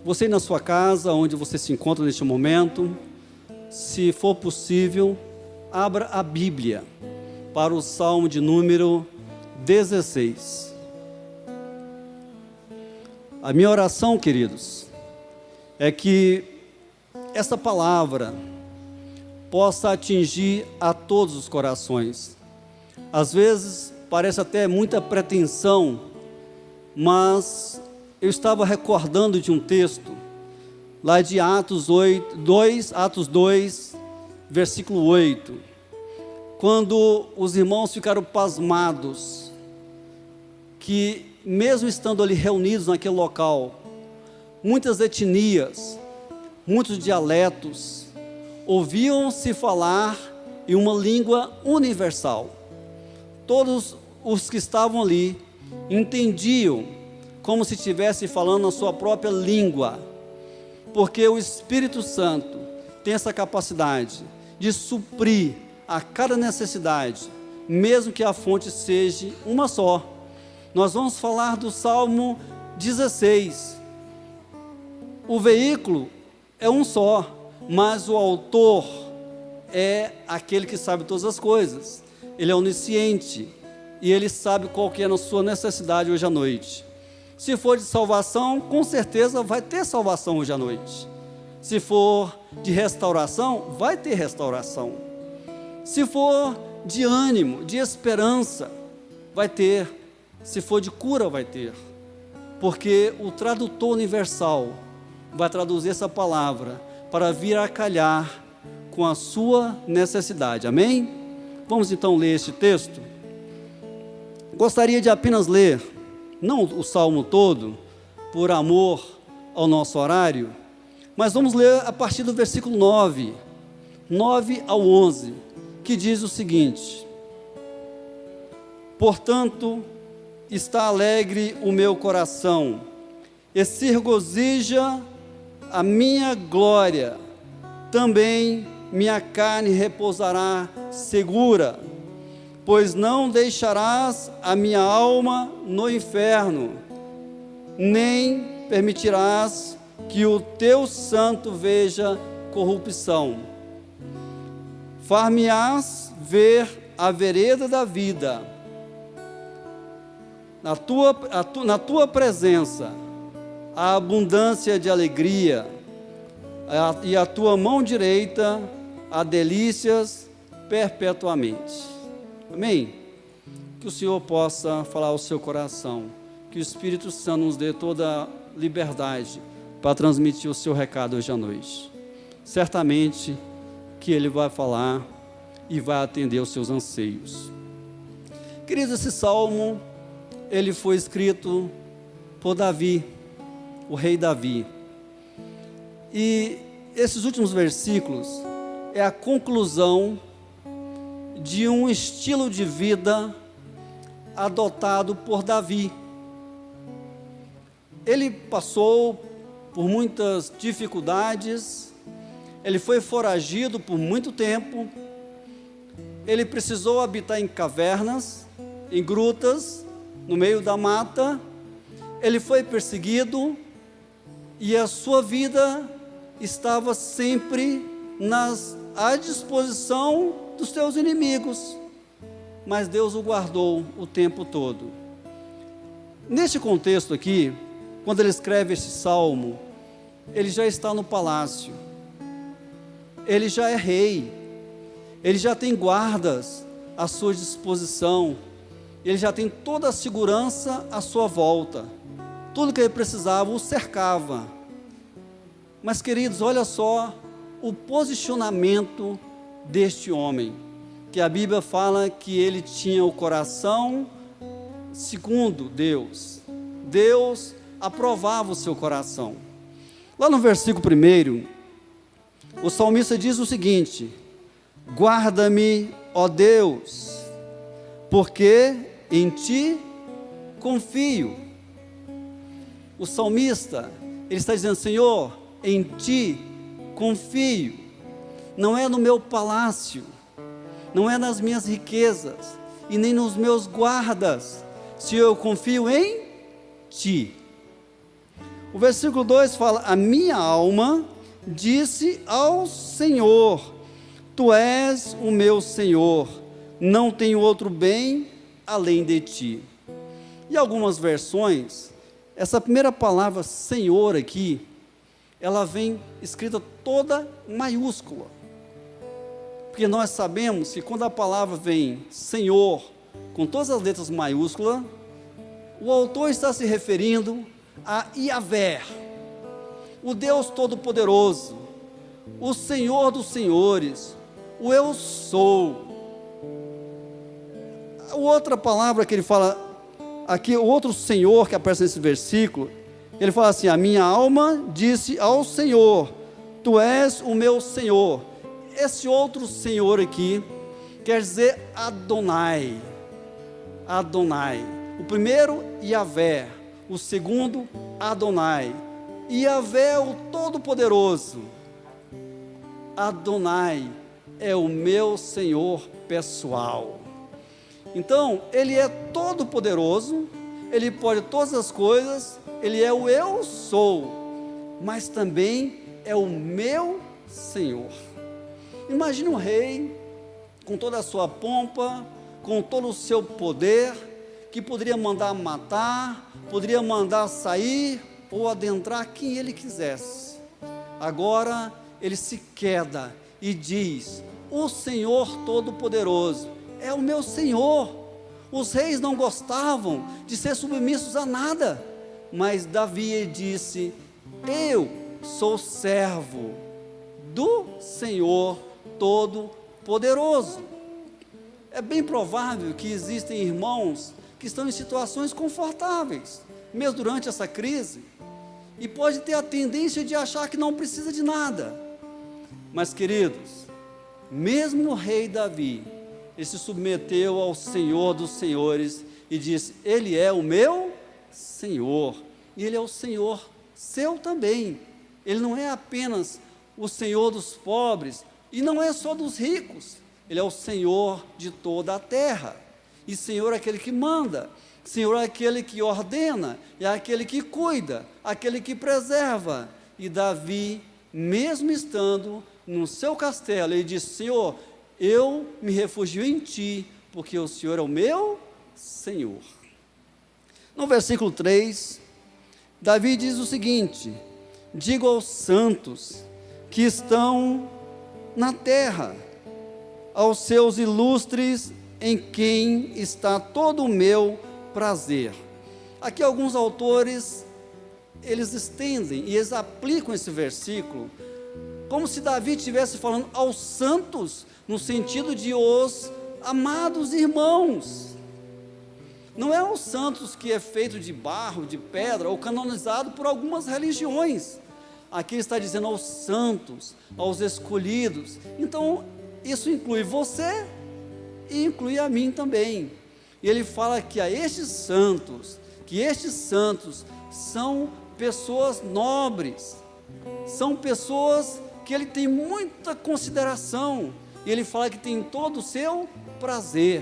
Você aí na sua casa, onde você se encontra neste momento, se for possível, abra a Bíblia para o Salmo de número 16. A minha oração, queridos, é que esta palavra possa atingir a todos os corações. Às vezes parece até muita pretensão, mas eu estava recordando de um texto lá de Atos 2, versículo 8, quando os irmãos ficaram pasmados, que mesmo estando ali reunidos naquele local, muitas etnias, muitos dialetos, ouviam-se falar em uma língua universal. Todos os que estavam ali entendiam como se estivesse falando na sua própria língua, porque o Espírito Santo tem essa capacidade de suprir a cada necessidade, mesmo que a fonte seja uma só. Nós vamos falar do Salmo 16. O veículo é um só, mas o autor é aquele que sabe todas as coisas. Ele é onisciente e ele sabe qual que é a sua necessidade hoje à noite. Se for de salvação, com certeza vai ter salvação hoje à noite. Se for de restauração, vai ter restauração. Se for de ânimo, de esperança, vai ter. Se for de cura, vai ter. Porque o tradutor universal vai traduzir essa palavra para vir a calhar com a sua necessidade. Amém? Vamos então ler este texto. Gostaria de apenas ler, não o salmo todo, por amor ao nosso horário, mas vamos ler a partir do versículo 9 ao 11, que diz o seguinte: portanto, está alegre o meu coração, e se regozija a minha glória, também minha carne repousará segura, pois não deixarás a minha alma no inferno, nem permitirás que o teu santo veja corrupção. Far-me-ás ver a vereda da vida, na tua presença, a abundância de alegria, e a tua mão direita há delícias perpetuamente. Amém? Que o Senhor possa falar ao seu coração, que o Espírito Santo nos dê toda a liberdade para transmitir o seu recado hoje à noite. Certamente que Ele vai falar e vai atender os seus anseios. Queridos, esse salmo, ele foi escrito por Davi, o rei Davi. E esses últimos versículos é a conclusão de um estilo de vida adotado por Davi. Ele passou por muitas dificuldades, ele foi foragido por muito tempo, ele precisou habitar em cavernas, em grutas, no meio da mata, ele foi perseguido e a sua vida estava sempre à disposição dos seus inimigos, mas Deus o guardou o tempo todo. Neste contexto aqui, quando ele escreve este salmo, ele já está no palácio, ele já é rei, ele já tem guardas à sua disposição, ele já tem toda a segurança à sua volta, tudo que ele precisava o cercava. Mas, queridos, olha só o posicionamento deste homem, que a Bíblia fala que ele tinha o coração segundo Deus. Deus aprovava o seu coração. Lá no versículo 1, o salmista diz o seguinte: guarda-me, ó Deus, porque em ti confio. O salmista, ele está dizendo: Senhor, em ti confio. Não é no meu palácio, não é nas minhas riquezas e nem nos meus guardas, se eu confio em ti. O versículo 2 fala: a minha alma disse ao Senhor, tu és o meu Senhor, não tenho outro bem além de ti. Em algumas versões, essa primeira palavra Senhor aqui, ela vem escrita toda maiúscula, porque nós sabemos que quando a palavra vem Senhor, com todas as letras maiúsculas, o autor está se referindo a Yahvé, o Deus Todo-Poderoso, o Senhor dos Senhores, o Eu Sou. A outra palavra que ele fala aqui, o outro Senhor que aparece nesse versículo, ele fala assim: a minha alma disse ao Senhor, tu és o meu Senhor. Esse outro Senhor aqui quer dizer Adonai. Adonai. O primeiro, Yahvé. O segundo, Adonai. Yahvé é o Todo-Poderoso. Adonai é o meu Senhor pessoal. Então, Ele é todo-poderoso, Ele pode todas as coisas, Ele é o Eu Sou, mas também é o meu Senhor. Imagine um rei, com toda a sua pompa, com todo o seu poder, que poderia mandar matar, poderia mandar sair, ou adentrar quem ele quisesse. Agora, ele se queda e diz: o Senhor Todo-Poderoso é o meu Senhor. Os reis não gostavam de ser submissos a nada, mas Davi disse: eu sou servo do Senhor Todo-Poderoso. É bem provável que existem irmãos que estão em situações confortáveis, mesmo durante essa crise, e pode ter a tendência de achar que não precisa de nada. Mas, queridos, mesmo o rei Davi, ele se submeteu ao Senhor dos Senhores e disse: Ele é o meu Senhor, e Ele é o Senhor seu também. Ele não é apenas o Senhor dos pobres, e não é só dos ricos. Ele é o Senhor de toda a terra, e Senhor é aquele que manda, Senhor é aquele que ordena, é aquele que cuida, aquele que preserva. E Davi, mesmo estando no seu castelo, ele disse: Senhor, eu me refugio em Ti, porque o Senhor é o meu Senhor. No versículo 3, Davi diz o seguinte: digo aos santos que estão na terra, aos seus ilustres, em quem está todo o meu prazer. Aqui alguns autores, eles estendem e eles aplicam esse versículo como se Davi estivesse falando aos santos, no sentido de os amados irmãos. Não é aos santos que é feito de barro, de pedra, ou canonizado por algumas religiões. Aqui ele está dizendo aos santos, aos escolhidos. Então, isso inclui você e inclui a mim também. E ele fala que estes santos são pessoas nobres, são pessoas que ele tem muita consideração, e ele fala que tem todo o seu prazer.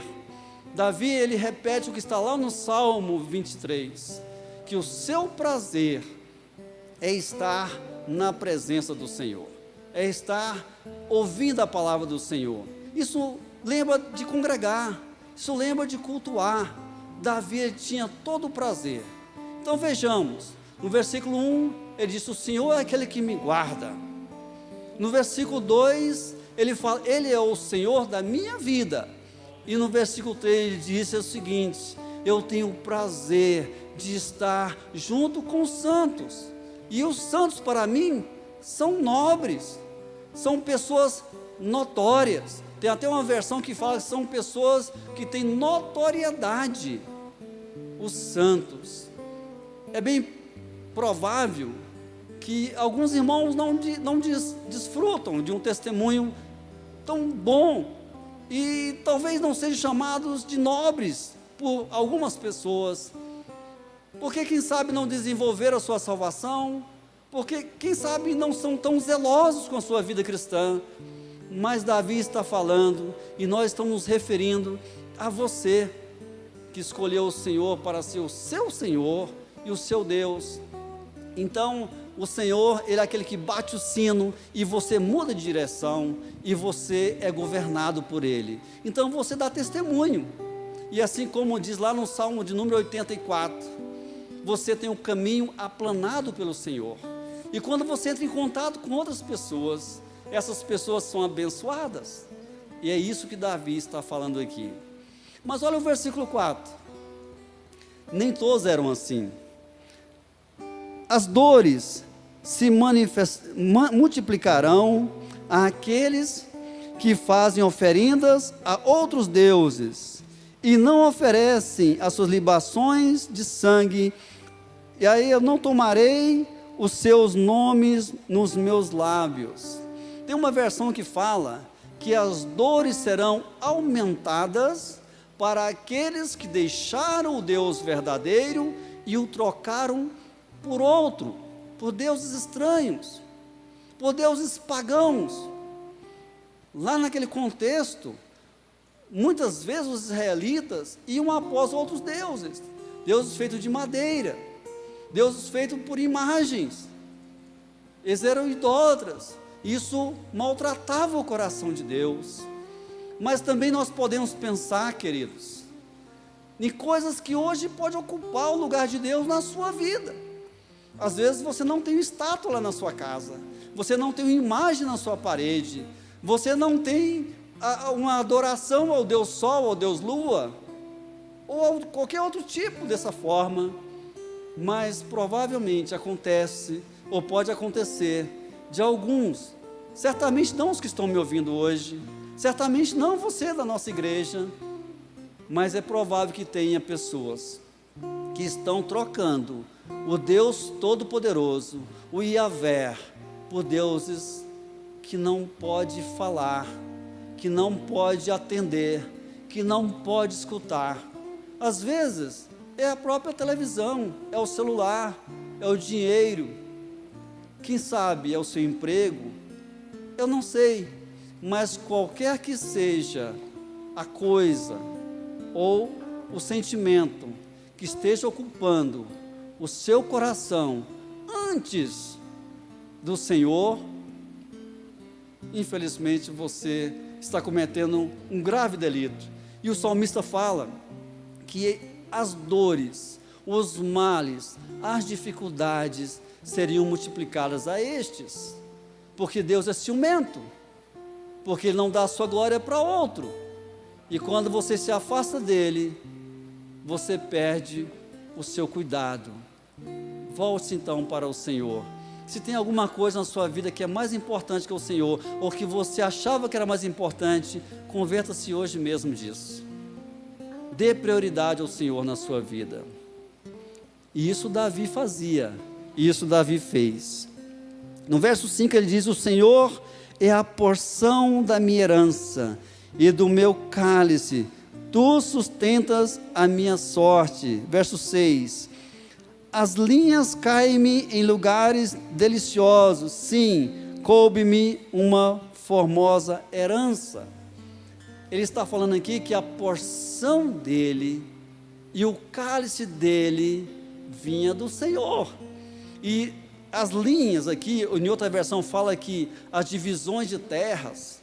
Davi, ele repete o que está lá no Salmo 23, que o seu prazer é estar na presença do Senhor, é estar ouvindo a palavra do Senhor. Isso lembra de congregar, isso lembra de cultuar. Davi tinha todo o prazer. Então vejamos, no versículo 1, ele disse: o Senhor é aquele que me guarda. No versículo 2, ele fala: Ele é o Senhor da minha vida. E no versículo 3 ele disse o seguinte: eu tenho prazer de estar junto com os santos. E os santos para mim são nobres, são pessoas notórias. Tem até uma versão que fala que são pessoas que têm notoriedade. Os santos. É bem provável que alguns irmãos não desfrutam de um testemunho tão bom, e talvez não sejam chamados de nobres por algumas pessoas, porque quem sabe não desenvolveram a sua salvação, porque quem sabe não são tão zelosos com a sua vida cristã. Mas Davi está falando, e nós estamos nos referindo a você, que escolheu o Senhor para ser o seu Senhor e o seu Deus. Então, o Senhor, Ele é aquele que bate o sino e você muda de direção e você é governado por Ele. Então, você dá testemunho. E assim como diz lá no Salmo de número 84, você tem um caminho aplanado pelo Senhor. E quando você entra em contato com outras pessoas, essas pessoas são abençoadas. E é isso que Davi está falando aqui. Mas olha o versículo 4. Nem todos eram assim. As dores se multiplicarão àqueles que fazem oferendas a outros deuses e não oferecem as suas libações de sangue. E aí eu não tomarei os seus nomes nos meus lábios. Tem uma versão que fala que as dores serão aumentadas para aqueles que deixaram o Deus verdadeiro e o trocaram por outro, por deuses estranhos, por deuses pagãos. Lá naquele contexto, muitas vezes os israelitas iam após outros deuses, deuses feitos de madeira, deuses feitos por imagens. Eles eram idólatras. Isso maltratava o coração de Deus. Mas também nós podemos pensar, queridos, em coisas que hoje podem ocupar o lugar de Deus na sua vida. Às vezes você não tem uma estátua lá na sua casa, você não tem uma imagem na sua parede, você não tem uma adoração ao Deus Sol, ao Deus Lua, ou qualquer outro tipo dessa forma, mas provavelmente acontece, ou pode acontecer, de alguns, certamente não os que estão me ouvindo hoje, certamente não você da nossa igreja, mas é provável que tenha pessoas que estão trocando o Deus Todo-Poderoso, o Yahvé, por deuses que não pode falar, que não pode atender, que não pode escutar. Às vezes é a própria televisão, é o celular, é o dinheiro, quem sabe é o seu emprego, eu não sei, mas qualquer que seja a coisa ou o sentimento que esteja ocupando o seu coração antes do Senhor, infelizmente você está cometendo um grave delito. E o salmista fala que as dores, os males, as dificuldades seriam multiplicadas a estes, porque Deus é ciumento, porque Ele não dá a sua glória para outro, e quando você se afasta dEle, você perde o seu cuidado. Volte então para o Senhor. Se tem alguma coisa na sua vida que é mais importante que o Senhor, ou que você achava que era mais importante, converta-se hoje mesmo disso. Dê prioridade ao Senhor na sua vida. E isso Davi fazia, isso Davi fez. No verso 5 ele diz: o Senhor é a porção da minha herança e do meu cálice, tu sustentas a minha sorte. Verso 6: as linhas caem-me em lugares deliciosos, sim, coube-me uma formosa herança. Ele está falando aqui que a porção dele e o cálice dele vinha do Senhor. E as linhas aqui, em outra versão fala que as divisões de terras,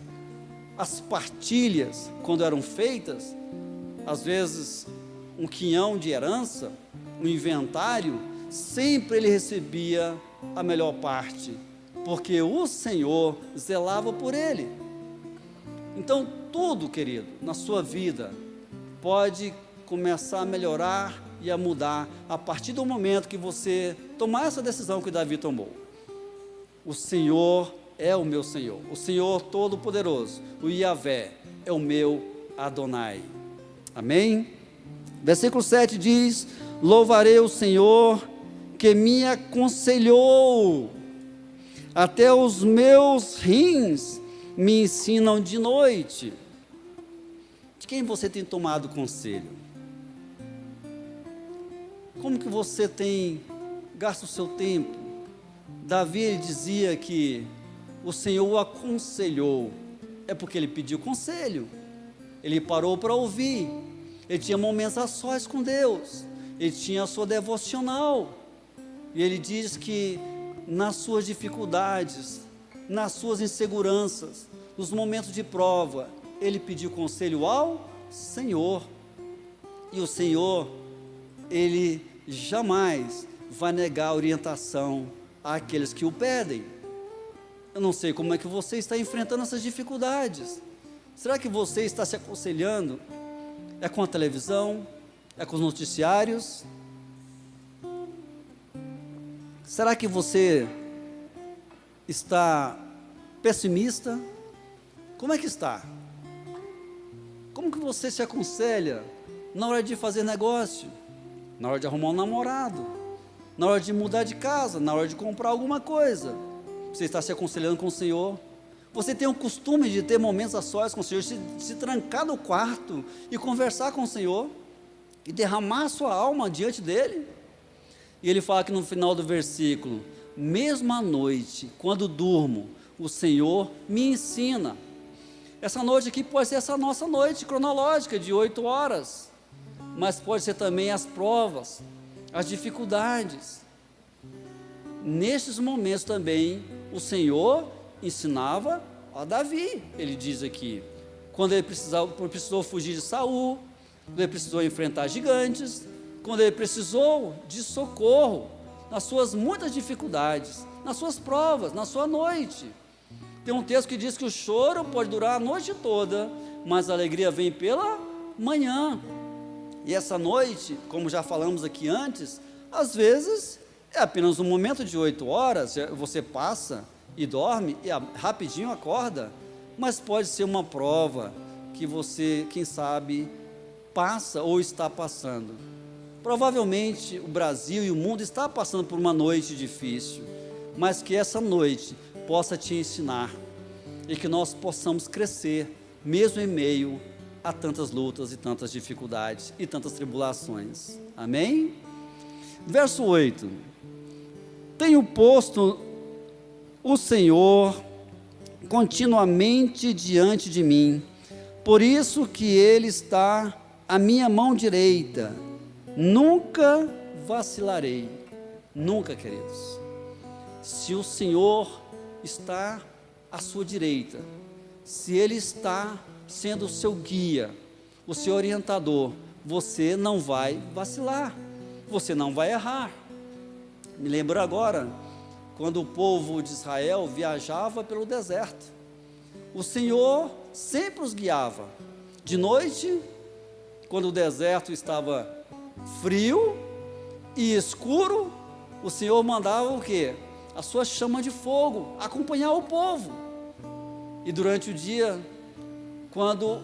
as partilhas, quando eram feitas, às vezes um quinhão de herança, um inventário, sempre ele recebia a melhor parte, porque o Senhor zelava por ele. Então tudo, querido, na sua vida pode começar a melhorar e a mudar a partir do momento que você tomar essa decisão que Davi tomou. O Senhor é o meu Senhor, o Senhor Todo-Poderoso, o Yahvé é o meu Adonai. Amém? Versículo 7 diz: louvarei o Senhor que me aconselhou, até os meus rins me ensinam de noite. De quem você tem tomado conselho? Como que você tem gasto o seu tempo? Davi ele dizia que o Senhor o aconselhou, é porque ele pediu conselho, ele parou para ouvir, ele tinha momentos a sós com Deus, ele tinha a sua devocional, E ele diz que nas suas dificuldades, nas suas inseguranças, nos momentos de prova, ele pediu conselho ao Senhor. E o Senhor, ele jamais vai negar orientação àqueles que o pedem. Eu não sei como é que você está enfrentando essas dificuldades. Será que você está se aconselhando? É com a televisão? É com os noticiários? Será que você está pessimista? Como é que está? Como que você se aconselha na hora de fazer negócio? Na hora de arrumar um namorado? Na hora de mudar de casa? Na hora de comprar alguma coisa? Você está se aconselhando com o Senhor? Você tem o costume de ter momentos a sós com o Senhor, se trancar no quarto e conversar com o Senhor e derramar a sua alma diante dEle? E ele fala que no final do versículo: mesmo à noite, quando durmo, o Senhor me ensina. Essa noite aqui pode ser essa nossa noite cronológica de 8 horas, mas pode ser também as provas, as dificuldades. Nestes momentos também o Senhor ensinava a Davi. Ele diz aqui, quando ele precisou fugir de Saul, quando ele precisou enfrentar gigantes, quando ele precisou de socorro nas suas muitas dificuldades, nas suas provas, na sua noite. Tem um texto que diz que o choro pode durar a noite toda, mas a alegria vem pela manhã. E essa noite, como já falamos aqui antes, às vezes é apenas um momento de 8 horas, você passa e dorme e rapidinho acorda, mas pode ser uma prova que você, quem sabe, passa ou está passando. Provavelmente o Brasil e o mundo está passando por uma noite difícil, mas que essa noite possa te ensinar e que nós possamos crescer, mesmo em meio a tantas lutas e tantas dificuldades e tantas tribulações. Amém? Verso 8: tenho posto o Senhor continuamente diante de mim, por isso que Ele está à minha mão direita, nunca vacilarei. Nunca, queridos. Se o Senhor está à sua direita, se Ele está sendo o seu guia, o seu orientador, você não vai vacilar, você não vai errar. Me lembro agora, quando o povo de Israel viajava pelo deserto, o Senhor sempre os guiava. De noite, quando o deserto estava frio e escuro, o Senhor mandava o quê? A sua chama de fogo, acompanhar o povo. E durante o dia, quando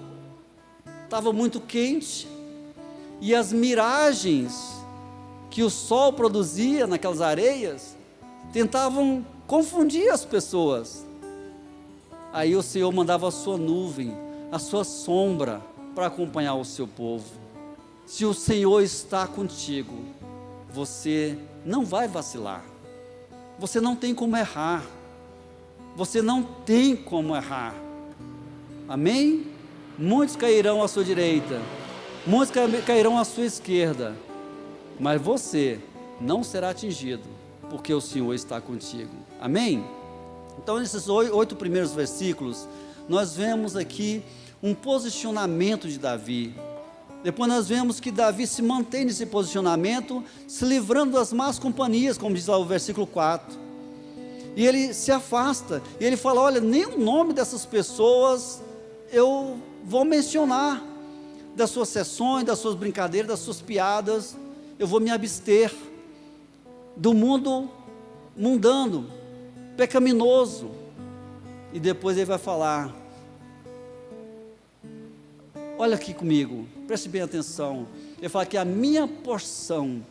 estava muito quente, e as miragens que o sol produzia naquelas areias, tentavam confundir as pessoas. Aí o Senhor mandava a sua nuvem, a sua sombra, para acompanhar o seu povo. Se o Senhor está contigo, você não vai vacilar, você não tem como errar, você não tem como errar. Amém? Muitos cairão à sua direita, muitos cairão à sua esquerda, mas você não será atingido, porque o Senhor está contigo. Amém? Então, nesses 8 primeiros versículos, nós vemos aqui um posicionamento de Davi. Depois nós vemos que Davi se mantém nesse posicionamento, se livrando das más companhias, como diz lá o versículo 4. E ele se afasta, e ele fala, olha, nem o nome dessas pessoas eu vou mencionar, das suas sessões, das suas brincadeiras, das suas piadas, eu vou me abster do mundo mundano, pecaminoso. E depois ele vai falar, olha aqui comigo, preste bem atenção, ele fala que a minha porção,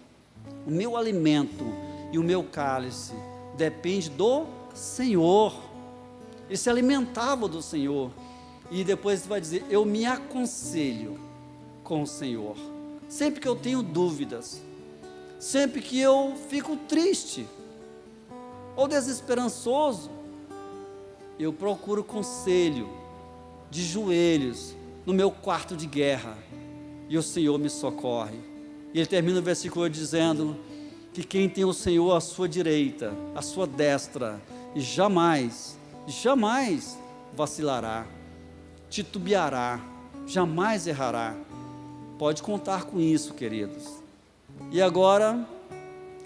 o meu alimento e o meu cálice depende do Senhor. Ele se alimentava do Senhor. E depois ele vai dizer, eu me aconselho com o Senhor, sempre que eu tenho dúvidas, sempre que eu fico triste ou desesperançoso, eu procuro conselho de joelhos no meu quarto de guerra, e o Senhor me socorre. E ele termina o versículo dizendo que quem tem o Senhor à sua direita, à sua destra, jamais, jamais vacilará, titubeará, jamais errará. Pode contar com isso, queridos. E agora,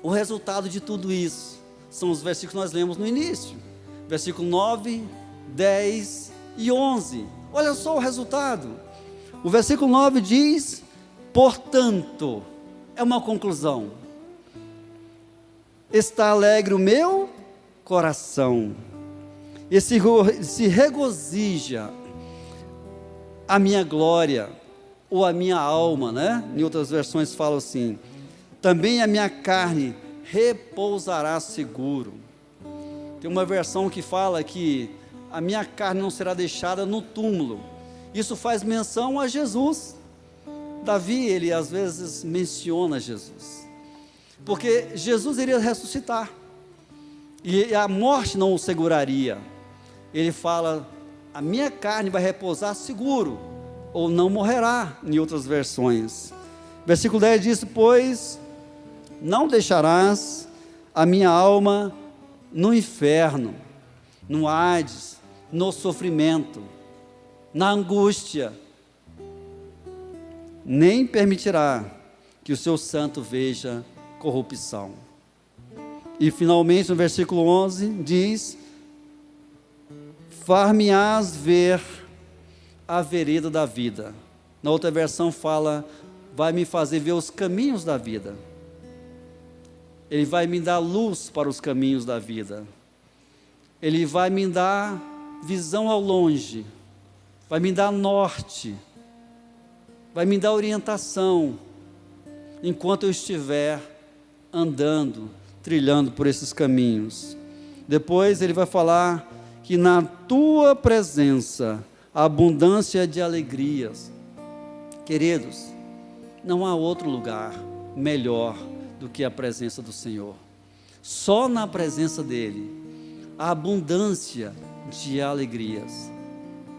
o resultado de tudo isso são os versículos que nós lemos no início, versículo 9, 10 e 11. Olha só o resultado. O versículo 9 diz: portanto, é uma conclusão, está alegre o meu coração, e se regozija a minha glória, ou a minha alma, né? Em outras versões falam assim: também a minha carne repousará seguro. Tem uma versão que fala que a minha carne não será deixada no túmulo. Isso faz menção a Jesus. Davi, ele às vezes menciona Jesus, porque Jesus iria ressuscitar, e a morte não o seguraria. Ele fala: a minha carne vai repousar seguro, ou não morrerá, em outras versões. Versículo 10 diz: pois não deixarás a minha alma no inferno, no Hades, no sofrimento, na angústia, nem permitirá que o seu santo veja corrupção. E finalmente no versículo 11 diz: far-me-ás ver a vereda da vida. Na outra versão fala: vai me fazer ver os caminhos da vida. Ele vai me dar luz para os caminhos da vida. Ele vai me dar visão ao longe, vai me dar norte, vai me dar orientação, enquanto eu estiver andando, trilhando por esses caminhos. Depois ele vai falar que na tua presença a abundância de alegrias. Queridos, não há outro lugar melhor do que a presença do Senhor. Só na presença dele a abundância de alegrias.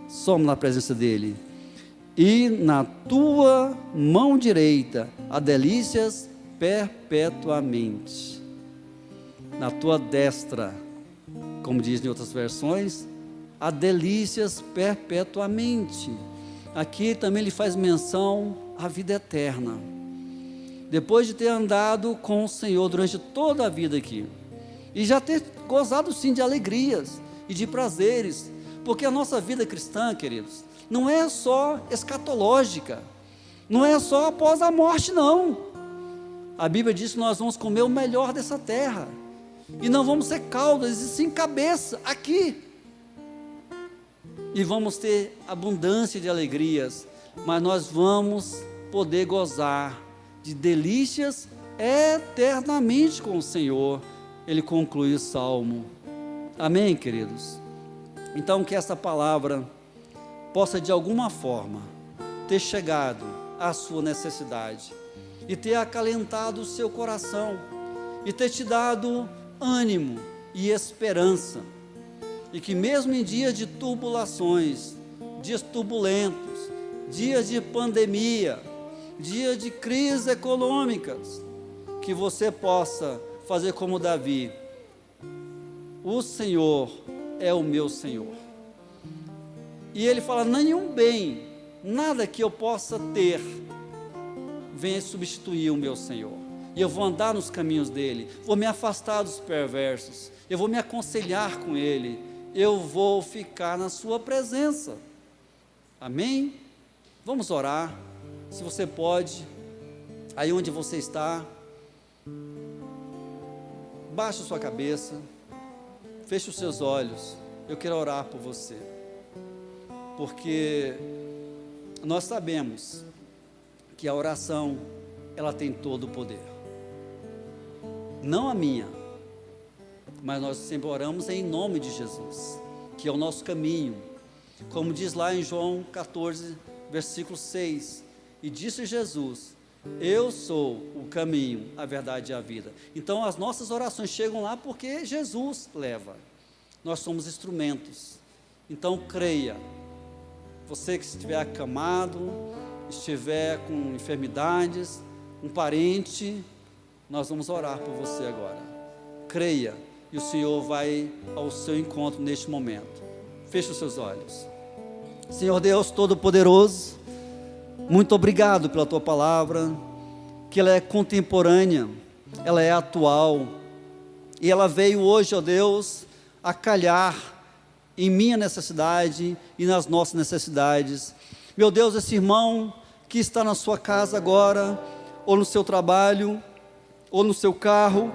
Só na presença dele. E na tua mão direita há delícias perpetuamente. Na tua destra, como diz em outras versões, há delícias perpetuamente. Aqui também ele faz menção à vida eterna. Depois de ter andado com o Senhor durante toda a vida aqui, e já ter gozado sim de alegrias e de prazeres, porque a nossa vida cristã, queridos, não é só escatológica, não é só após a morte, não. A Bíblia diz que nós vamos comer o melhor dessa terra, e não vamos ser caudas, e sim cabeça, aqui. E vamos ter abundância de alegrias, mas nós vamos poder gozar de delícias eternamente com o Senhor. Ele conclui o salmo. Amém, queridos? Então, que essa palavra possa de alguma forma ter chegado à sua necessidade, e ter acalentado o seu coração, e ter te dado ânimo e esperança, e que mesmo em dias de turbulações, dias turbulentos, dias de pandemia, dias de crises econômicas, que você possa fazer como Davi: o Senhor é o meu Senhor. E ele fala: nenhum bem, nada que eu possa ter venha substituir o meu Senhor. E eu vou andar nos caminhos dele, vou me afastar dos perversos, eu vou me aconselhar com ele, eu vou ficar na sua presença. Amém? Vamos orar. Se você pode, aí onde você está, baixe a sua cabeça, feche os seus olhos. Eu quero orar por você, porque nós sabemos que a oração, ela tem todo o poder. Não a minha, mas nós sempre oramos em nome de Jesus, que é o nosso caminho. Como diz lá em João 14, versículo 6, e disse Jesus: eu sou o caminho, a verdade e a vida. Então as nossas orações chegam lá porque Jesus leva. Nós somos instrumentos. Então creia. Você que estiver acamado, estiver com enfermidades, um parente, Nós vamos orar por você agora. Creia, e o Senhor vai ao seu encontro neste momento. Feche os seus olhos. Senhor Deus Todo-Poderoso, muito obrigado pela Tua palavra, que ela é contemporânea, ela é atual, e ela veio hoje, ó Deus, a calhar em minha necessidade e nas nossas necessidades. Meu Deus, esse irmão que está na sua casa agora, ou no seu trabalho, ou no seu carro,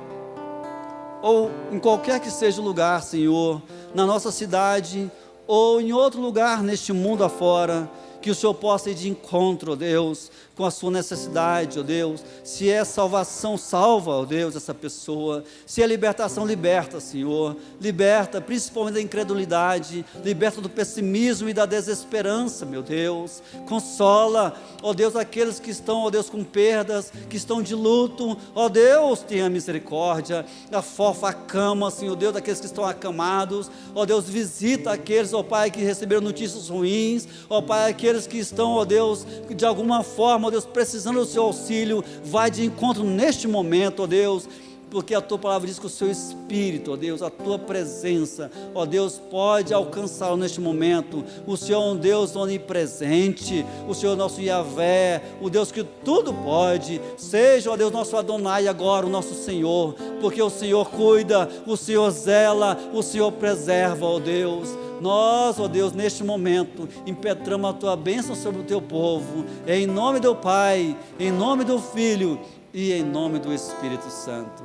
ou em qualquer que seja o lugar, Senhor, na nossa cidade, ou em outro lugar neste mundo afora, que o Senhor possa ir de encontro, ó Deus, com a sua necessidade, ó Deus. Se é salvação, salva, ó Deus, essa pessoa. Se é libertação, liberta, Senhor. Liberta, principalmente da incredulidade, liberta do pessimismo e da desesperança, meu Deus. Consola, ó Deus, aqueles que estão, ó Deus, com perdas, que estão de luto, ó Deus, tenha misericórdia. Afofa a cama, Senhor Deus, daqueles que estão acamados, ó Deus, visita aqueles, ó Pai, que receberam notícias ruins, ó Pai, aqueles que estão, ó Deus, de alguma forma, ó Deus, precisando do seu auxílio, vai de encontro neste momento, ó Deus, porque a Tua palavra diz que o Seu Espírito, ó Deus, a Tua presença, ó Deus, pode alcançá-lo neste momento. O Senhor é um Deus onipresente, o Senhor é o nosso Yahvé, o Deus que tudo pode. Seja, ó Deus, nosso Adonai agora, o nosso Senhor, porque o Senhor cuida, o Senhor zela, o Senhor preserva, ó Deus. Nós, ó Deus, neste momento, impetramos a Tua bênção sobre o Teu povo, em nome do Pai, em nome do Filho e em nome do Espírito Santo.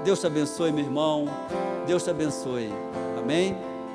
Deus te abençoe, meu irmão, Deus te abençoe, amém?